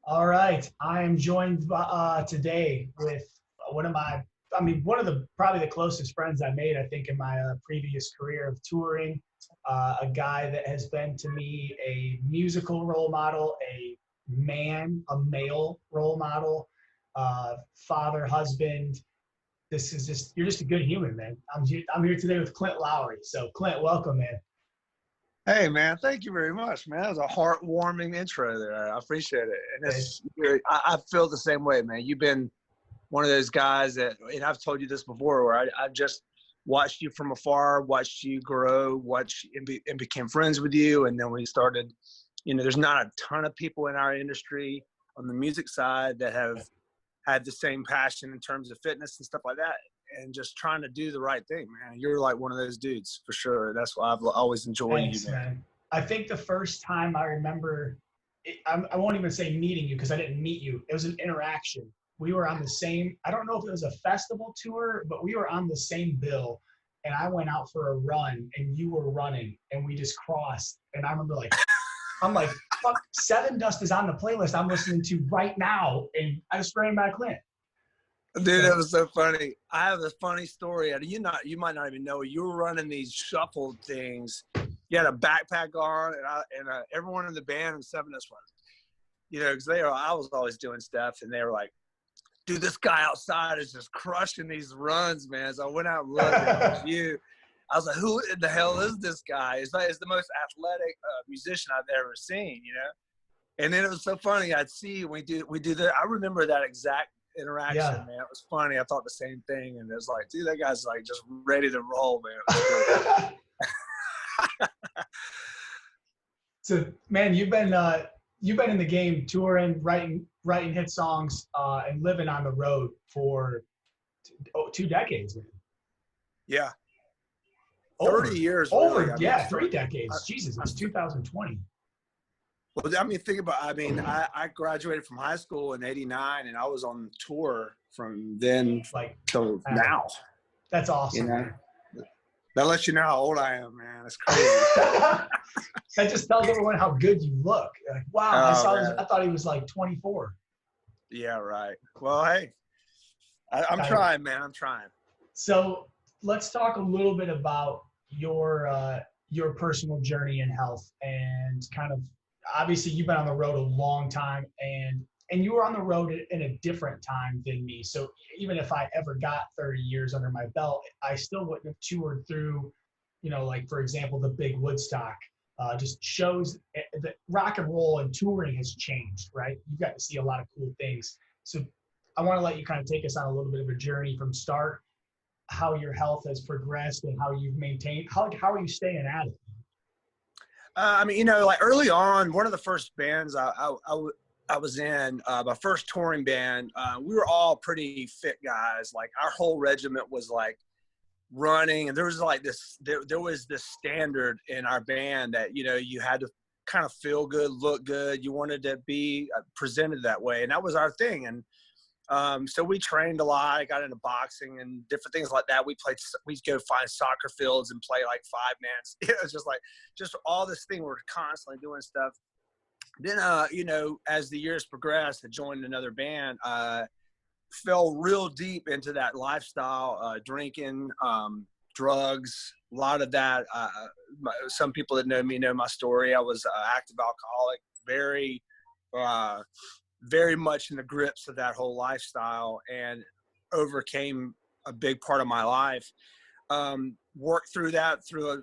All right. I am joined today with one of my, one of the probably the closest friends I made, I think, in my previous career of touring. A guy that has been to me a musical role model, a male role model, father, husband. This is you're just a good human, man. I'm here today with Clint Lowery. So, Clint, welcome, man. Hey, man, thank you very much, man. That was a heartwarming intro there. I appreciate it. And I feel the same way, man. You've been one of those guys that, and I've told you this before, where I've just watched you from afar, watched you grow, and became friends with you. And then we started, there's not a ton of people in our industry on the music side that have had the same passion in terms of fitness and stuff like that. And just trying to do the right thing, man. You're like one of those dudes for sure. That's why I've always enjoyed Thanks, you, man. I think the first time I remember, I won't even say meeting you because I didn't meet you. It was an interaction. We were on the same, I don't know if it was a festival tour, but we were on the same bill. And I went out for a run and you were running and we just crossed. And I remember I'm like, fuck, Sevendust is on the playlist I'm listening to right now. And I just ran back Clint. Dude, that was so funny. I have a funny story. You might not even know. You were running these shuffled things. You had a backpack on, and everyone in the band and Sevendust was, because I was always doing stuff, and they were like, "Dude, this guy outside is just crushing these runs, man." So I went out and looked at you. I was like, "Who in the hell is this guy?" It's the most athletic musician I've ever seen, And then it was so funny. I'd see we do that. I remember that exact interaction, man. It was funny. I thought the same thing, and it was like, dude, that guy's like just ready to roll, man. So, man, you've been in the game, touring, writing hit songs, and living on the road for 2 decades, man. Yeah, 30 years. Over, really. 3 decades. Jesus, it's 2020. Well, think about, I graduated from high school in '89 and I was on tour from then till now. That's awesome. That lets you know how old I am, man. That's crazy. That just tells everyone how good you look. Like, wow, I thought he was like 24. Yeah, right. Well, hey, I'm trying, man. I'm trying. So let's talk a little bit about your personal journey in health and kind of, obviously you've been on the road a long time and you were on the road in a different time than me. So even if I ever got 30 years under my belt, I still wouldn't have toured through, for example, the big Woodstock. Just shows that rock and roll and touring has changed, right? You've got to see a lot of cool things. So I want to let you kind of take us on a little bit of a journey from start, how your health has progressed and how you've maintained, how are you staying at it? Early on, one of the first bands I was in, my first touring band, we were all pretty fit guys. Like our whole regiment was like running, and there was like this, there was this standard in our band that, you had to kind of feel good, look good. You wanted to be presented that way. And that was our thing. And so we trained a lot. I got into boxing and different things like that. We'd go find soccer fields and play like 5-man. It was just all this thing. We're constantly doing stuff. Then, as the years progressed, I joined another band, fell real deep into that lifestyle, drinking, drugs, a lot of that. Some people that know me know my story. I was an active alcoholic, very much in the grips of that whole lifestyle, and overcame a big part of my life. Worked through that through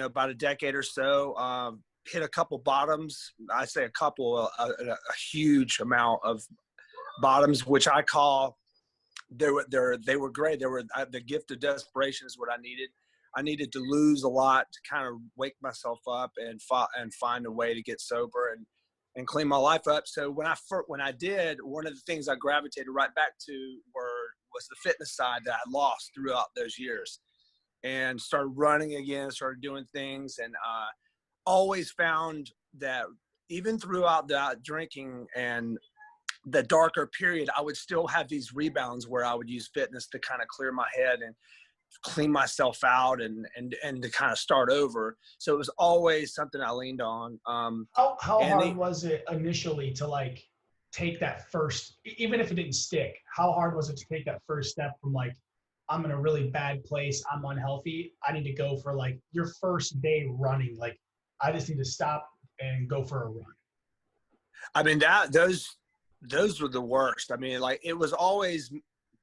about a decade or so. Hit a couple bottoms. I say a couple, a huge amount of bottoms, which I call they were great. They were the gift of desperation is what I needed. I needed to lose a lot to kind of wake myself up and find a way to get sober and clean my life up. So when I did, one of the things I gravitated right back to was the fitness side that I lost throughout those years, and started running again, started doing things, and always found that even throughout that drinking and the darker period, I would still have these rebounds where I would use fitness to kind of clear my head and clean myself out and to kind of start over. So it was always something I leaned on. How hard was it initially to take that first, even if it didn't stick, how hard was it to take that first step from like, I'm in a really bad place, I'm unhealthy, I need to go for like your first day running, like I just need to stop and go for a run? I mean, those were the worst. I mean, like it was always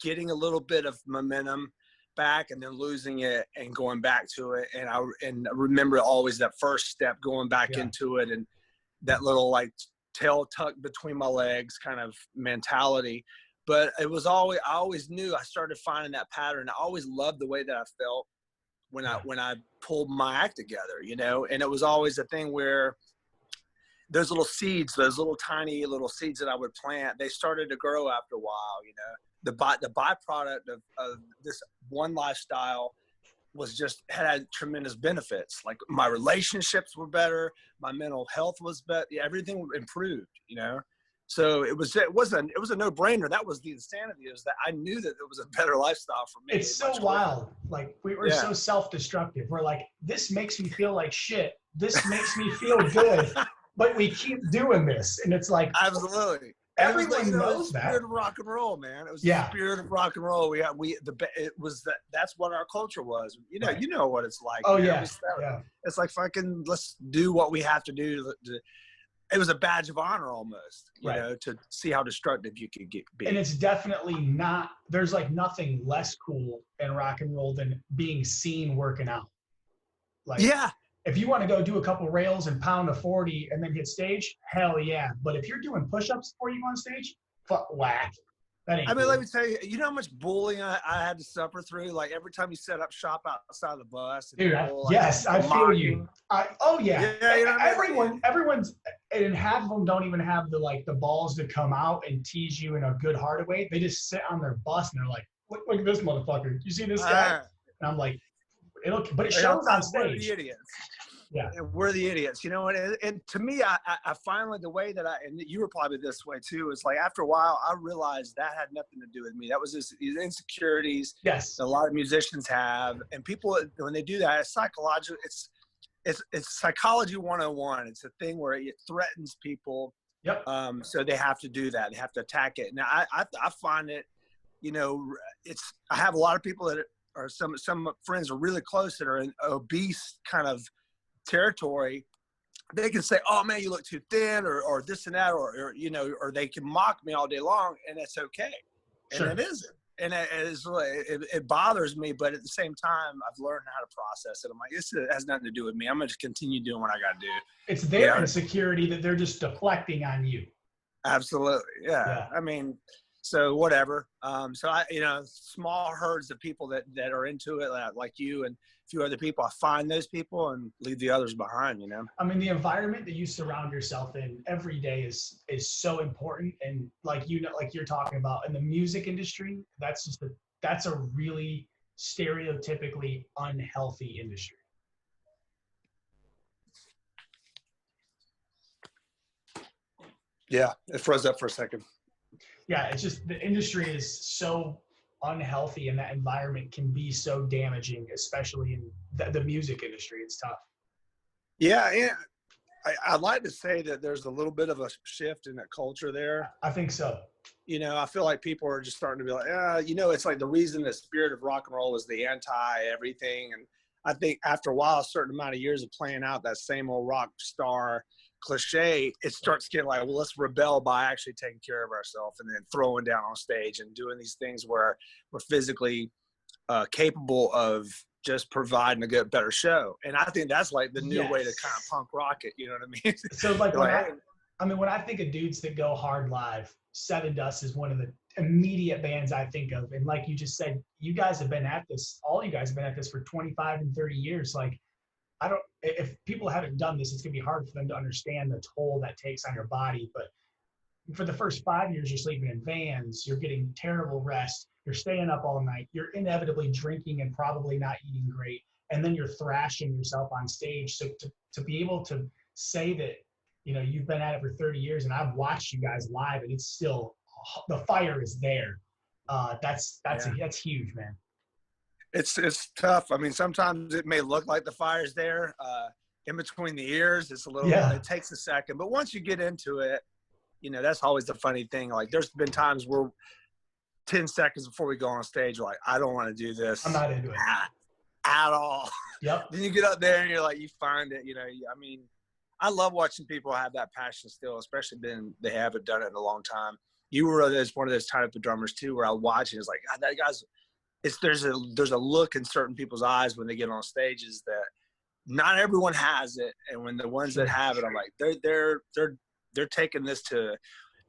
getting a little bit of momentum back and then losing it and going back to it. And I remember always that first step going back into it, and that little like tail tucked between my legs kind of mentality. But it was always, I always knew, I started finding that pattern. I always loved the way that I felt when I pulled my act together, you know. And it was always a thing where those little seeds, those little tiny little seeds that I would plant, they started to grow after a while, you know. The byproduct of this one lifestyle was just had tremendous benefits. Like my relationships were better, my mental health was better, everything improved, you know. So it was a no-brainer. That was the insanity, is that I knew that it was a better lifestyle for me. It's so wild. Like we were so self-destructive. We're like, this makes me feel like shit. This makes me feel good. But we keep doing this. And it's like, absolutely. Everyone knows that. The spirit of rock and roll, man. It was the spirit of rock and roll. That's what our culture was. You know, you know what it's like. Oh, man. Yeah. It's like fucking, let's do what we have to do. It was a badge of honor almost, you know, to see how destructive you could be. And it's definitely not, there's like nothing less cool in rock and roll than being seen working out. Like, if you want to go do a couple rails and pound a 40 and then hit stage, hell yeah. But if you're doing push-ups before you go on stage, fuck whack. That ain't cool. Let me tell you, you know how much bullying I had to suffer through? Like every time you set up shop outside of the bus. Dude, I feel you. Everyone's, and half of them don't even have the balls to come out and tease you in a good hearted way. They just sit on their bus and they're like, look at this motherfucker. You see this guy? And I'm like, but it shows on stage. We're the idiots. Yeah, we're the idiots, you know. And to me, I finally, the way that and you were probably this way too, is like after a while, I realized that had nothing to do with me. That was just these insecurities. Yes, that a lot of musicians have, and people when they do that, it's psychological. It's psychology 101. It's a thing where it threatens people. Yep. So they have to do that. They have to attack it. Now I find it, you know, I have a lot of people that are some friends are really close that are in obese kind of territory. They can say, oh man, you look too thin, or this and that, or you know, or they can mock me all day long, and it's okay. Sure. And it isn't. And it bothers me, but at the same time, I've learned how to process it. I'm like, this has nothing to do with me. I'm going to continue doing what I got to do. It's their insecurity that they're just deflecting on you. Absolutely. Yeah. I mean, so whatever. So I, you know, small herds of people that are into it, like you and a few other people, I find those people and leave the others behind, you know? I mean, the environment that you surround yourself in every day is so important. And like, you know, like you're talking about in the music industry, that's a really stereotypically unhealthy industry. Yeah. It froze up for a second. Yeah. It's just, the industry is so unhealthy, and that environment can be so damaging, especially in the music industry. It's tough. Yeah. I'd like to say that there's a little bit of a shift in that culture there. I think so. You know, I feel like people are just starting to be like, you know, it's like the reason the spirit of rock and roll is the anti-everything. And I think after a while, a certain amount of years of playing out that same old rock star cliche, it starts getting like, well, let's rebel by actually taking care of ourselves and then throwing down on stage and doing these things where we're physically capable of just providing a better show. And I think that's like the new way to kind of punk rock it. You know what I mean? So like, when I think of dudes that go hard live, Sevendust is one of the immediate bands I think of. And like you just said, you guys have been at this, all you guys have been at this for 25 and 30 years. Like, if people haven't done this, it's gonna be hard for them to understand the toll that takes on your body. But for the first 5 years, you're sleeping in vans, you're getting terrible rest, you're staying up all night, you're inevitably drinking and probably not eating great, and then you're thrashing yourself on stage. So to be able to say that, you know, you've been at it for 30 years and I've watched you guys live and it's still, the fire is there. That's huge, man. It's tough. I mean, sometimes it may look like the fire's there in between the ears. It's a little, it takes a second, but once you get into it, you know, that's always the funny thing. Like there's been times where 10 seconds before we go on stage, we're like, I don't want to do this. I'm not into it at all. Yep. Then you get up there and you're like, you find it, you know, I mean, I love watching people have that passion still, especially they haven't done it in a long time. You were one of those type of drummers too, where I watch and it's like, God, that guy's, there's a look in certain people's eyes when they get on stages that not everyone has it. And when the ones that have it, I'm like, they're taking this to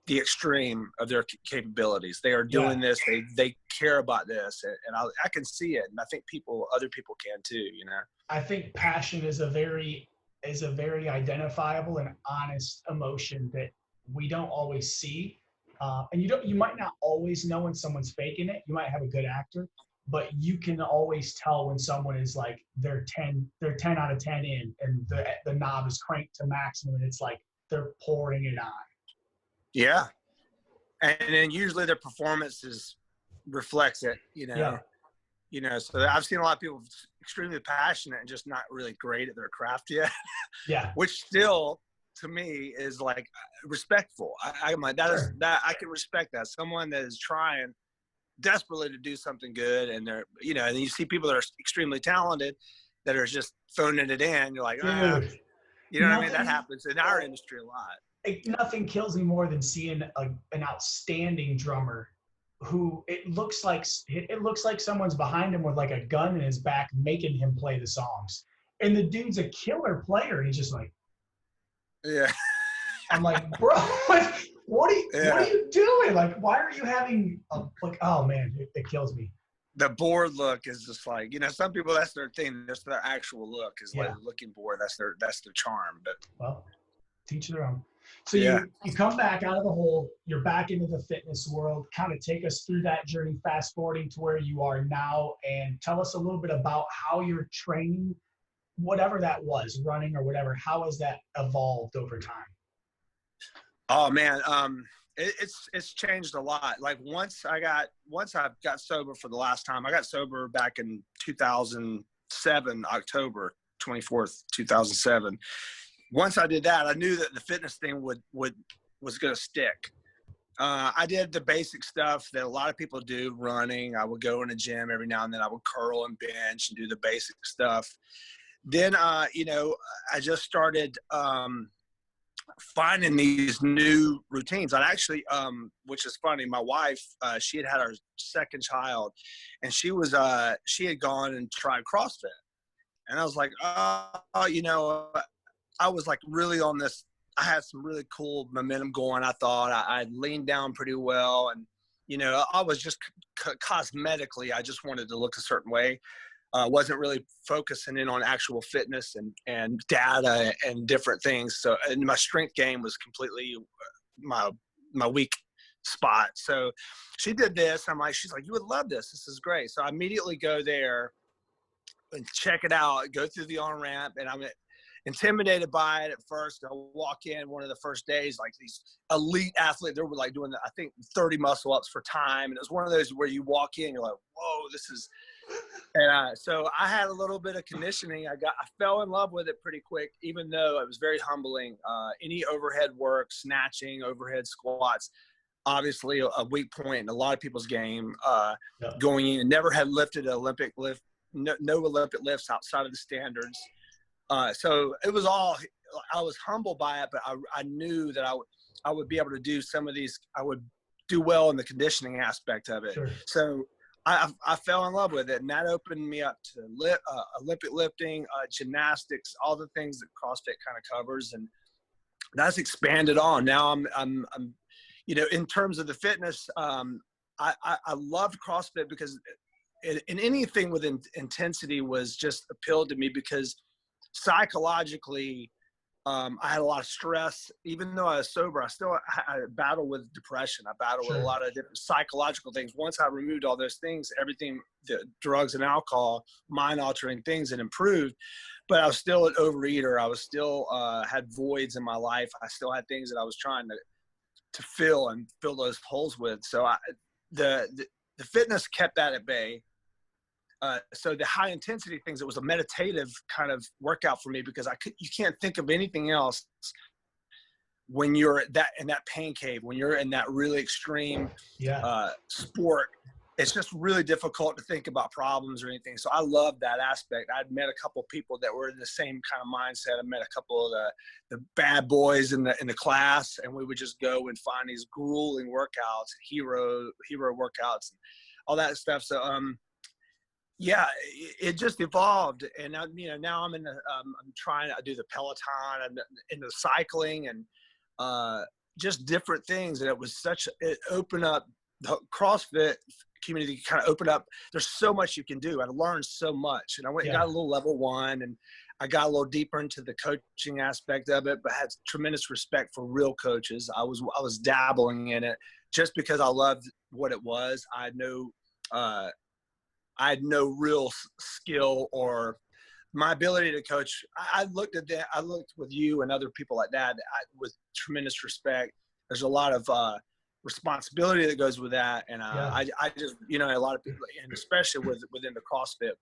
the extreme of their capabilities. They are doing this. They care about this. And I can see it. And I think other people can too, you know? I think passion is a very identifiable and honest emotion that we don't always see. And you might not always know when someone's faking it. You might have a good actor, but you can always tell when someone is like, they're 10 out of 10 in, and the knob is cranked to maximum, and it's like they're pouring it on. Yeah. And then usually their performances reflects it, you know. Yeah. You know, so I've seen a lot of people extremely passionate and just not really great at their craft yet. Yeah. Which still, to me, is like respectful. I'm like, that I can respect that. Someone that is trying desperately to do something good, and they're, you know, and you see people that are extremely talented that are just phoning it in. You're like, you know what I mean? That happens in our industry a lot. Nothing kills me more than seeing an outstanding drummer who it looks like someone's behind him with like a gun in his back making him play the songs, and the dude's a killer player, and he's just like, yeah. I'm like, bro, what are you doing? Like, why are you having like, oh man, it kills me. The bored look is just like, you know, some people, that's their thing. That's their actual look, is like looking bored. That's their charm. But well, teach their own. So you come back out of the hole, you're back into the fitness world. Kind of take us through that journey, fast forwarding to where you are now, and tell us a little bit about how your training, whatever that was, running or whatever, how has that evolved over time? Oh man, it's changed a lot. Like once I got sober for the last time, I got sober back in 2007, October 24th, 2007. Once I did that, I knew that the fitness thing was going to stick. I did the basic stuff that a lot of people do, running. I would go in a gym every now and then. I would curl and bench and do the basic stuff. Then, you know, I just started finding these new routines. I actually, which is funny, my wife, she had her second child, and she had gone and tried CrossFit. And I was like, you know, I was like really on this. I had some really cool momentum going. I thought I leaned down pretty well. And, you know, I was just cosmetically, I just wanted to look a certain way. Wasn't really focusing in on actual fitness and data and different things. So, and my strength game was completely my weak spot. So she did this. She's like, you would love this. This is great. So I immediately go there and check it out, go through the on-ramp, and I'm intimidated by it at first. I walk in one of the first days, like these elite athletes, they were like doing, I think, 30 muscle ups for time. And it was one of those where you walk in, you're like, whoa, this is, and so I had a little bit of conditioning. I fell in love with it pretty quick, even though it was very humbling. Any overhead work, snatching, overhead squats, obviously a weak point in a lot of people's game. Going in, never had lifted an Olympic lift, no Olympic lifts outside of the standards. So it was all, I was humbled by it, but I knew that I would be able to do some of these, I would do well in the conditioning aspect of it. Sure. So I fell in love with it, and that opened me up to Olympic lifting, gymnastics, all the things that CrossFit kind of covers. And that's expanded on. Now I'm you know, in terms of the fitness, I loved CrossFit because in anything with intensity was just appealed to me, because psychologically, I had a lot of stress. Even though I was sober, I battled with depression. I battled with a lot of different psychological things. Once I removed all those things, everything, the drugs and alcohol, mind-altering things, had improved. But I was still an overeater. I was still had voids in my life. I still had things that I was trying to fill those holes with. So the fitness kept that at bay. So the high intensity things, it was a meditative kind of workout for me, because you can't think of anything else when you're in that pain cave, when you're in that really extreme sport, it's just really difficult to think about problems or anything. So I love that aspect. I'd met a couple people that were in the same kind of mindset. I met a couple of the bad boys in the class, and we would just go and find these grueling workouts, hero workouts, and all that stuff. So yeah, it just evolved, and now I'm in the I'm trying to do the Peloton, I'm into cycling, and just different things. And it opened up the CrossFit community, kind of opened up. There's so much you can do. I learned so much, and I went and got a little level 1, and I got a little deeper into the coaching aspect of it, but had tremendous respect for real coaches. I was dabbling in it just because I loved what it was. I had no real skill or my ability to coach. I looked at that. I looked with you and other people like that with tremendous respect. There's a lot of responsibility that goes with that. And I just, a lot of people, and especially within the CrossFit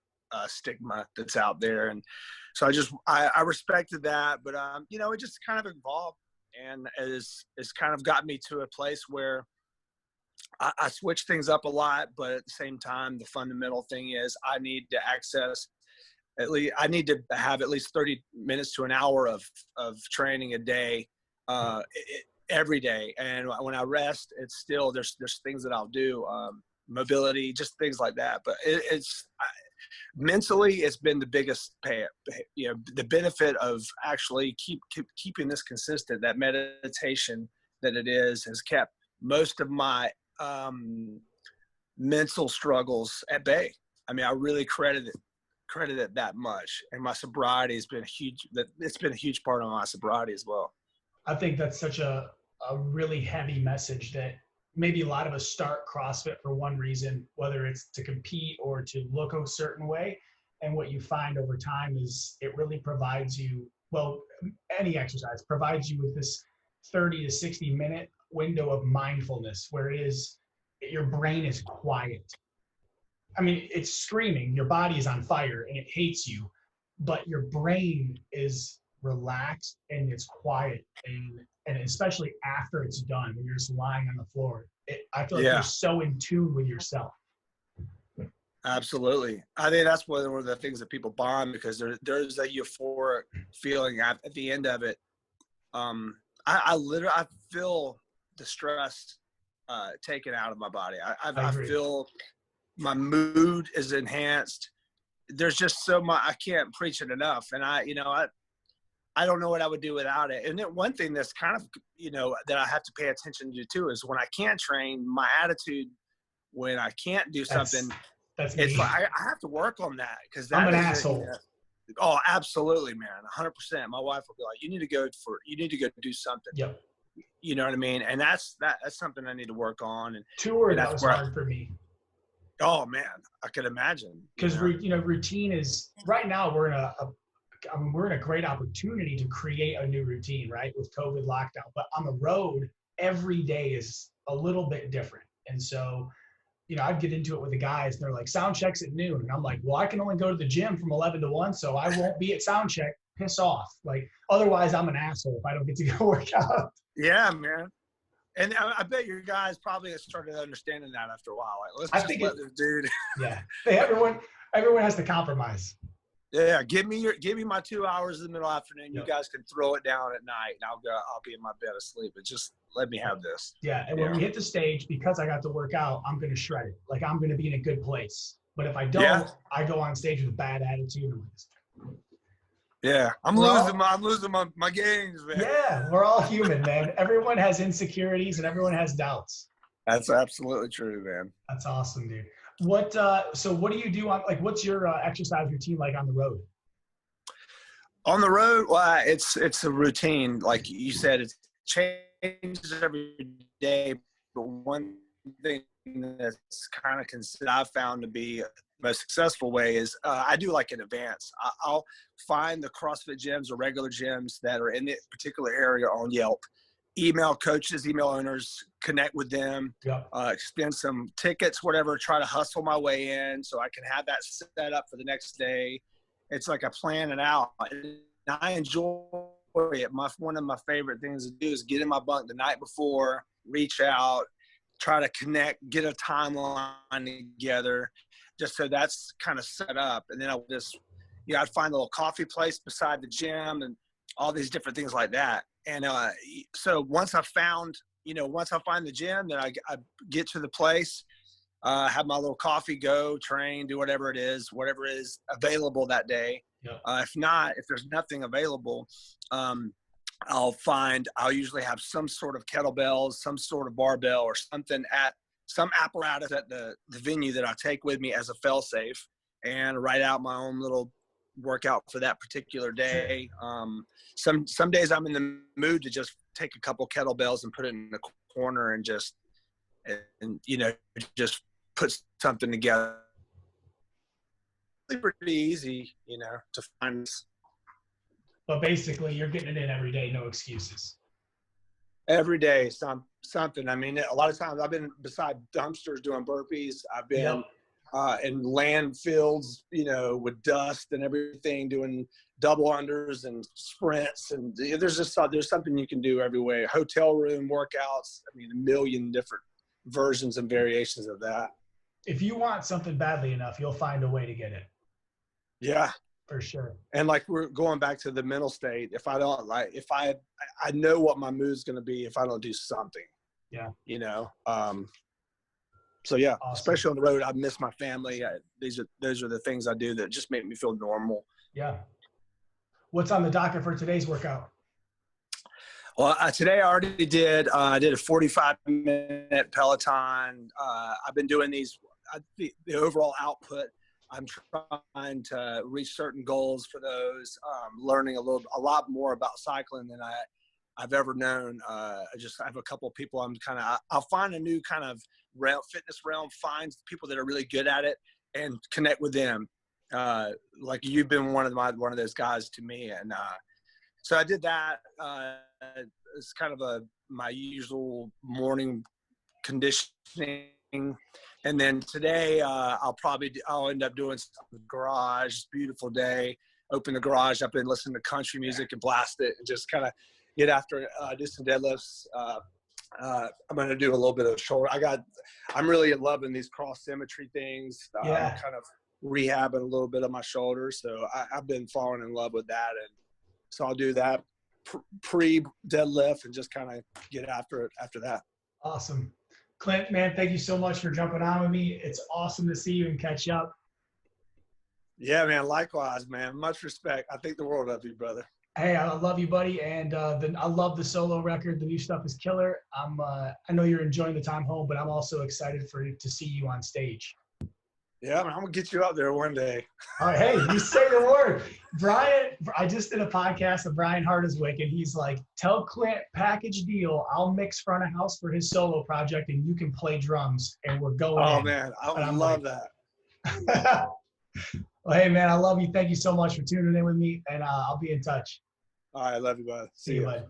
stigma that's out there. And so I respected that, but it just kind of evolved, and it's kind of got me to a place where I switch things up a lot, but at the same time, the fundamental thing is I need to have at least 30 minutes to an hour of training a day, every day. And when I rest, it's still, there's things that I'll do, mobility, just things like that. But mentally, it's been the biggest the benefit of actually keeping this consistent. That meditation that it has kept most of my mental struggles at bay. I mean, I really credit it that much. And my sobriety has been it's been a huge part of my sobriety as well. I think that's such a really heavy message, that maybe a lot of us start CrossFit for one reason, whether it's to compete or to look a certain way. And what you find over time is it really provides you, well, any exercise provides you with this 30 to 60 minute window of mindfulness where your brain is quiet. I mean, it's screaming, your body is on fire and it hates you, but your brain is relaxed and it's quiet. And especially after it's done, when you're just lying on the floor, I feel like you're so in tune with yourself. Absolutely. I think that's one of the things that people bond, because there's a euphoric feeling at the end of it. I feel the stress taken out of my body. I feel my mood is enhanced. There's just so much, I can't preach it enough. And I don't know what I would do without it. And then one thing that's kind of, that I have to pay attention to too, is when I can't train, my attitude when I can't do something, it's like I have to work on that, because I'm an asshole. Oh, absolutely, man. 100%. My wife will be like, you need to go do something. Yep. You know what I mean? And that's something I need to work on. And that was hard for me. Oh man, I could imagine. Because routine is, right now we're in a great opportunity to create a new routine, right? With COVID lockdown, but on the road, every day is a little bit different. And so, I'd get into it with the guys, and they're like, sound check's at noon. And I'm like, well, I can only go to the gym from 11 to 1, so I won't be at sound check. Piss off. Like, otherwise I'm an asshole if I don't get to go work out. Yeah, man. And I bet your guys probably have started understanding that after a while. Like, let's just let this dude. Yeah. Everyone has to compromise. Yeah. Give me my 2 hours in the middle of the afternoon. You guys can throw it down at night, and I'll be in my bed asleep. But just let me have this. Yeah. And when we hit the stage, because I got to work out, I'm going to shred it. Like, I'm going to be in a good place. But if I don't, I go on stage with a bad attitude. Yeah, I'm losing my games, man. Yeah, we're all human, man. Everyone has insecurities and everyone has doubts. That's absolutely true, man. That's awesome, dude. So what do you do what's your exercise routine like on the road? On the road, well, it's a routine. Like you said, it changes every day. But one thing that's kind of I've found to be most successful way is I do like in advance. I'll find the CrossFit gyms or regular gyms that are in the particular area on Yelp, email coaches, email owners, connect with them, spend some tickets, whatever, try to hustle my way in so I can have that set up for the next day. It's like I plan it out. And I enjoy it. One of my favorite things to do is get in my bunk the night before, reach out, try to connect, get a timeline together, just so that's kind of set up. And then I'd find a little coffee place beside the gym and all these different things like that. And so once I find the gym, then I get to the place, have my little coffee, go train, do whatever is available that day. Yeah. If there's nothing available, I'll usually have some sort of kettlebells, some sort of barbell or something at some apparatus at the venue that I take with me as a fail-safe, and write out my own little workout for that particular day. Some days I'm in the mood to just take a couple kettlebells and put it in the corner and just put something together. It's pretty easy, to find. But basically, you're getting it in every day, no excuses. Every day, something. I mean, a lot of times I've been beside dumpsters doing burpees. I've been in landfills, with dust and everything, doing double unders and sprints. And there's something you can do every way. Hotel room workouts. I mean, a million different versions and variations of that. If you want something badly enough, you'll find a way to get it. Yeah. For sure. And like, we're going back to the mental state. If I don't I know what my mood's going to be if I don't do something. Yeah. So yeah, awesome. Especially on the road, I miss my family. Those are the things I do that just make me feel normal. Yeah. What's on the docket for today's workout? Well, today I already did. I did a 45-minute Peloton. I've been doing these. The overall output, I'm trying to reach certain goals for those. Learning a lot more about cycling than I've ever known. I have a couple of people. I'll find a new kind of fitness realm, find people that are really good at it, and connect with them. Like you've been one of those guys to me, and so I did that. It's kind of my usual morning conditioning. And then today, I'll end up doing stuff in the garage. Beautiful day. Open the garage up and listen to country music and blast it, and just kind of get after it. Do some deadlifts. I'm going to do a little bit of shoulder. I'm really loving these cross symmetry things. I'm kind of rehabbing a little bit of my shoulders. So I've been falling in love with that. And so I'll do that pre deadlift and just kind of get after it after that. Awesome. Clint, man, thank you so much for jumping on with me. It's awesome to see you and catch up. Yeah, man. Likewise, man. Much respect. I think the world of you, brother. Hey, I love you, buddy. And I love the solo record. The new stuff is killer. I know you're enjoying the time home, but I'm also excited to see you on stage. Yeah, man, I'm going to get you out there one day. All right, hey, you say the word. Brian, I just did a podcast with Brian Hardiswick, and he's like, tell Clint, package deal. I'll mix front of house for his solo project, and you can play drums, and we're going in. Man, I love that. Well, hey, man, I love you. Thank you so much for tuning in with me, and I'll be in touch. All right, love you, bud. See you, bud.